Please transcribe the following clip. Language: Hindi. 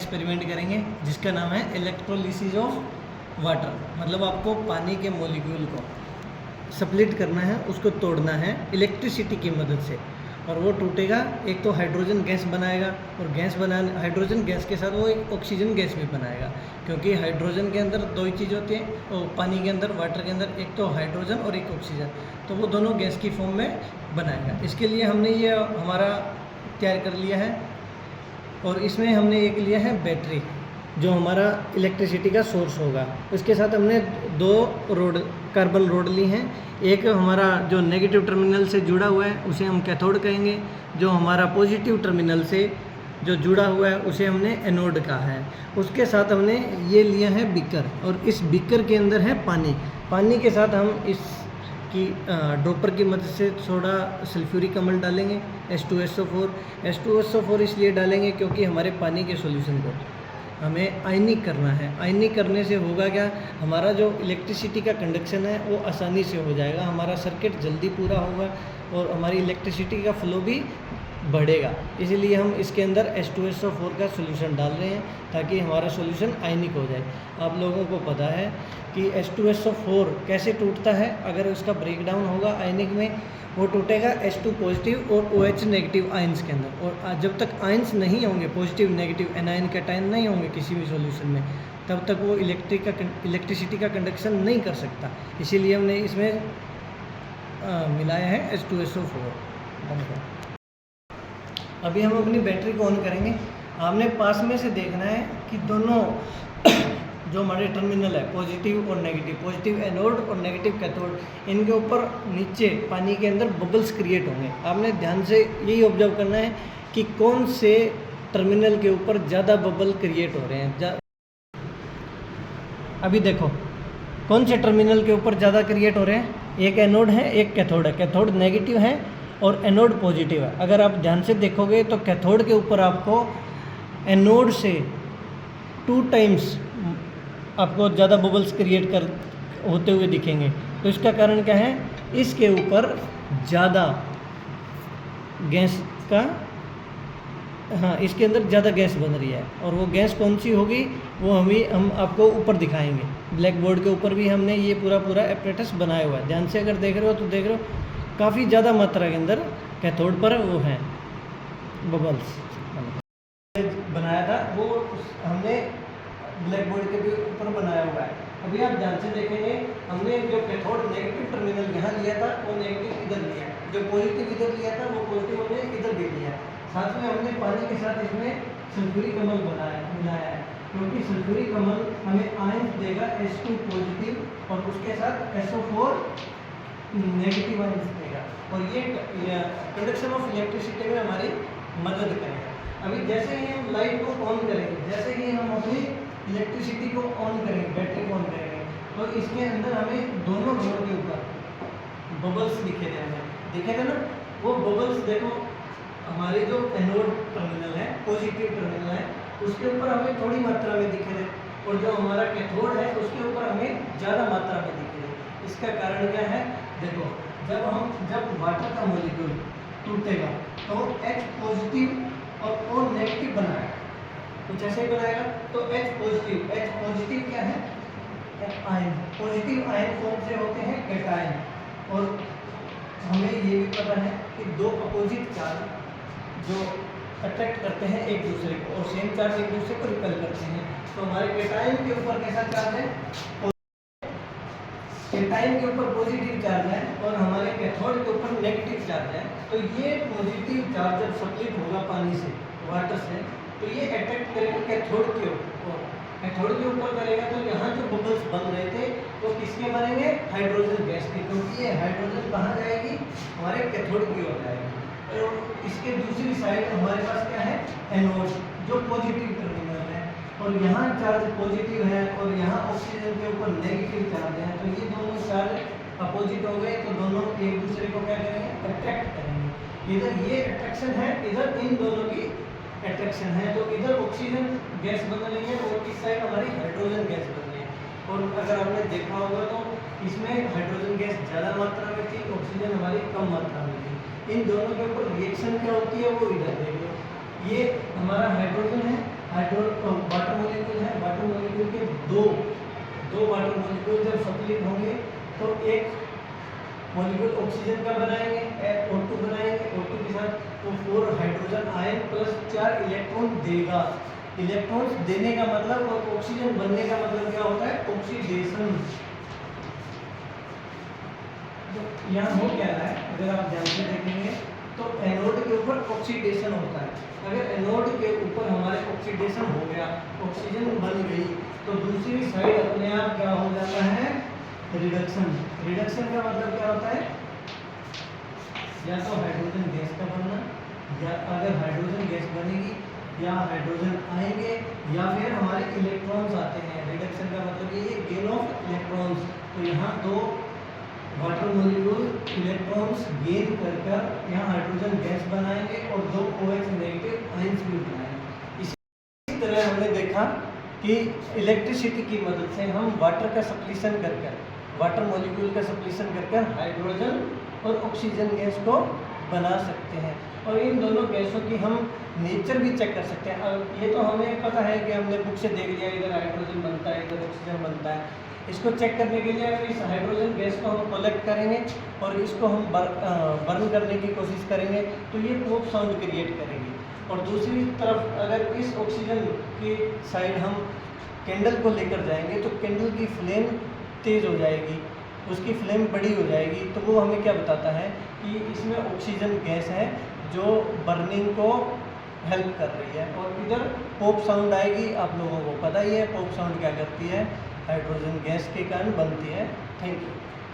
एक्सपेरिमेंट करेंगे जिसका नाम है इलेक्ट्रोलिसिस ऑफ वाटर। मतलब आपको पानी के मॉलिक्यूल को स्प्लिट करना है, उसको तोड़ना है इलेक्ट्रिसिटी की मदद से, और वो टूटेगा। एक तो हाइड्रोजन गैस बनाएगा, और हाइड्रोजन गैस के साथ वो एक ऑक्सीजन गैस भी बनाएगा, क्योंकि हाइड्रोजन के अंदर दो ही चीज़ होती है, और पानी के अंदर, वाटर के अंदर, एक तो हाइड्रोजन और एक ऑक्सीजन, तो वो दोनों गैस की फॉर्म में बनाएगा। इसके लिए हमने ये हमारा तैयार कर लिया है, और इसमें हमने एक लिया है बैटरी, जो हमारा इलेक्ट्रिसिटी का सोर्स होगा। उसके साथ हमने दो कार्बन रोड ली हैं। एक हमारा जो नेगेटिव टर्मिनल से जुड़ा हुआ है उसे हम कैथोड कहेंगे, जो हमारा पॉजिटिव टर्मिनल से जो जुड़ा हुआ है उसे हमने एनोड कहा है। उसके साथ हमने ये लिया है बीकर, और इस बीकर के अंदर है पानी के साथ हम की ड्रॉपर की मदद से थोड़ा सल्फ्यूरिक अम्ल डालेंगे, H2SO4 इसलिए डालेंगे क्योंकि हमारे पानी के सॉल्यूशन को हमें आयनिक करना है। आयनिक करने से होगा क्या, हमारा जो इलेक्ट्रिसिटी का कंडक्शन है वो आसानी से हो जाएगा, हमारा सर्किट जल्दी पूरा होगा और हमारी इलेक्ट्रिसिटी का फ्लो भी बढ़ेगा। इसीलिए हम इसके अंदर H2SO4 का सॉल्यूशन डाल रहे हैं ताकि हमारा सॉल्यूशन आयनिक हो जाए। आप लोगों को पता है कि H2SO4 कैसे टूटता है, अगर उसका ब्रेकडाउन होगा आयनिक में, वो टूटेगा H2 पॉजिटिव और OH नेगेटिव आयंस के अंदर। और जब तक आयंस नहीं होंगे, पॉजिटिव नेगेटिव एनायन कैटायन नहीं होंगे किसी भी सॉल्यूशन में, तब तक वो इलेक्ट्रिसिटी का कंडक्शन नहीं कर सकता। इसीलिए हमने इसमें मिलाया है H2SO4। अभी हम अपनी बैटरी को ऑन करेंगे। हमने पास में से देखना है कि दोनों जो हमारे टर्मिनल है, पॉजिटिव और नेगेटिव, पॉजिटिव एनोड और नेगेटिव कैथोड, इनके ऊपर नीचे पानी के अंदर बबल्स क्रिएट होंगे। आपने ध्यान से यही ऑब्जर्व करना है कि कौन से टर्मिनल के ऊपर ज़्यादा बबल क्रिएट हो रहे हैं। अभी देखो कौन से टर्मिनल के ऊपर ज़्यादा क्रिएट हो रहे हैं। एक एनोड है, एक कैथोड है। कैथोड नेगेटिव है और एनोड पॉजिटिव है। अगर आप ध्यान से देखोगे तो कैथोड के ऊपर आपको एनोड से 2 टाइम्स आपको ज़्यादा बबल्स क्रिएट होते हुए दिखेंगे। तो इसका कारण क्या है, इसके ऊपर ज़्यादा गैस का, इसके अंदर ज़्यादा गैस बन रही है, और वो गैस कौन सी होगी वो हम आपको ऊपर दिखाएंगे। ब्लैक बोर्ड के ऊपर भी हमने ये पूरा एपरेटस बनाया हुआ है। ध्यान से अगर देख रहे हो तो देख रहे हो काफ़ी ज़्यादा मात्रा के अंदर कैथोड पर वो है बबल्स बनाया था, वो हमने ब्लैक बोर्ड के भी ऊपर बनाया हुआ है। अभी आप ध्यान से देखेंगे, हमने जो कैथोड नेगेटिव टर्मिनल यहाँ लिया था वो नेगेटिव इधर लिया, जो पॉजिटिव इधर लिया था वो पॉजिटिव हमने इधर भी लिया। साथ में हमने पानी के साथ इसमें सल्फ्यूरिक अम्ल मिलाया है, क्योंकि सल्फ्यूरिक अम्ल हमें आयन देगा H2 पॉजिटिव और उसके साथ SO4 नेगेटिव आयंस देगा, और ये कंडक्शन ऑफ इलेक्ट्रिसिटी में हमारी मदद करेगा। अभी जैसे ही हम लाइट को ऑन करेंगे, जैसे ही हम अपनी इलेक्ट्रिसिटी को ऑन करेंगे, बैटरी को ऑन करेंगे, तो इसके अंदर हमें दोनों नोड के ऊपर बबल्स दिखे थे ना। वो बबल्स देखो, हमारे जो एनोड टर्मिनल है, पॉजिटिव टर्मिनल है, उसके ऊपर हमें थोड़ी मात्रा में दिखे थे, और जो हमारा कैथोड है उसके ऊपर हमें ज़्यादा मात्रा में दिखे थे। इसका कारण क्या है, देखो जब वाटर का मॉलिक्यूल टूटेगा तो H पॉजिटिव और O नेगेटिव बनाएगा, कुछ ऐसे ही बनाएगा। तो H पॉजिटिव क्या है, आयन। पॉजिटिव आयन कौन से होते हैं, कैटायन। और हमें ये भी पता है कि दो अपोजिट चार्ज जो अट्रैक्ट करते हैं एक दूसरे को, और सेम चार्ज एक दूसरे को रिपेल करते हैं। तो हमारे कैटायन के ऊपर कैसा चार्ज है, कैटायन के ऊपर पॉजिटिव चार्ज है, और हमारे कैथोड के ऊपर नेगेटिव चार्ज है। तो ये पॉजिटिव चार्ज जब स्प्लिट होगा पानी से, वाटर से, तो ये अट्रैक्ट करेगा कैथोड के ऊपर। कैथोड के ऊपर करेगा तो यहाँ जो बबल्स बन रहे थे वो किसके बनेंगे, हाइड्रोजन गैस के, क्योंकि ये हाइड्रोजन कहाँ जाएगी, हमारे कैथोड की ओर जाएगी। तो इसके दूसरी साइड हमारे पास क्या है, एनोड, जो पॉजिटिव टर्मिनल है, और यहाँ चार्ज पॉजिटिव है और यहाँ ऑक्सीजन के ऊपर नेगेटिव चार्ज है। तो ये दोनों चार्ज अपोजिट हो गए, तो दोनों एक दूसरे को क्या करेंगे, अट्रैक्ट करेंगे। इधर ये अट्रैक्शन है, इधर इन दोनों की अट्रैक्शन है। तो इधर ऑक्सीजन गैस बन रही है और इस साइड हमारी हाइड्रोजन गैस बन रही है। और अगर आपने देखा होगा तो इसमें हाइड्रोजन गैस ज़्यादा मात्रा में थी, ऑक्सीजन हमारी कम मात्रा में थी। इन दोनों के ऊपर रिएक्शन क्या होती है वो इधर देख लो। ये हमारा हाइड्रोजन है, मॉलिक्यूल ऑक्सीजन का बनाएंगे, O2 बनाएंगे, O2 के साथ वो 4 हाइड्रोजन आयन प्लस 4 इलेक्ट्रॉन देगा। इलेक्ट्रॉन्स देने का मतलब और ऑक्सीजन बनने का मतलब क्या होता है? ऑक्सीडेशन। तो यहाँ हो क्या रहा है, अगर आप ध्यान से देखेंगे तो एनोड के ऊपर ऑक्सीडेशन होता है। अगर एनोड के ऊपर हमारे ऑक्सीडेशन हो गया, ऑक्सीजन बन गई, तो दूसरी साइड अपने आप क्या हो जाता है? रिडक्शन। रिडक्शन का मतलब क्या होता है? या तो हाइड्रोजन गैस का बनना, या अगर हाइड्रोजन गैस बनेगी या हाइड्रोजन आएंगे, या फिर हमारे इलेक्ट्रॉन्स आते हैं। रिडक्शन का मतलब ये है गेन ऑफ इलेक्ट्रॉन्स। तो यहाँ दो वाटर मॉलिक्यूल इलेक्ट्रॉन्स गेन कर यहाँ हाइड्रोजन गैस बनाएंगे और दो OH नेगेटिव आयंस भी बनाएंगे। इसी तरह हमने देखा कि इलेक्ट्रिसिटी की मदद से हम वाटर का सप्लीशन कर वाटर मॉलिक्यूल का सप्लीशन कर हाइड्रोजन और ऑक्सीजन गैस को बना सकते हैं। और इन दोनों गैसों की हम नेचर भी चेक कर सकते हैं। अब ये तो हमें पता है कि हमने बुक से देख लिया, इधर हाइड्रोजन बनता है, इधर ऑक्सीजन बनता है। इसको चेक करने के लिए अगर इस हाइड्रोजन गैस को हम कलेक्ट करेंगे और इसको हम बर्न करने की कोशिश करेंगे तो ये पॉप साउंड क्रिएट करेगी। और दूसरी तरफ अगर इस ऑक्सीजन की साइड हम कैंडल को लेकर जाएंगे तो कैंडल की फ्लेम तेज़ हो जाएगी, उसकी फ्लेम बड़ी हो जाएगी। तो वो हमें क्या बताता है कि इसमें ऑक्सीजन गैस है जो बर्निंग को हेल्प कर रही है। और इधर पॉप साउंड आएगी, आप लोगों को पता ही है पॉप साउंड क्या करती है, हाइड्रोजन गैस के कारण बनती है। Thank you.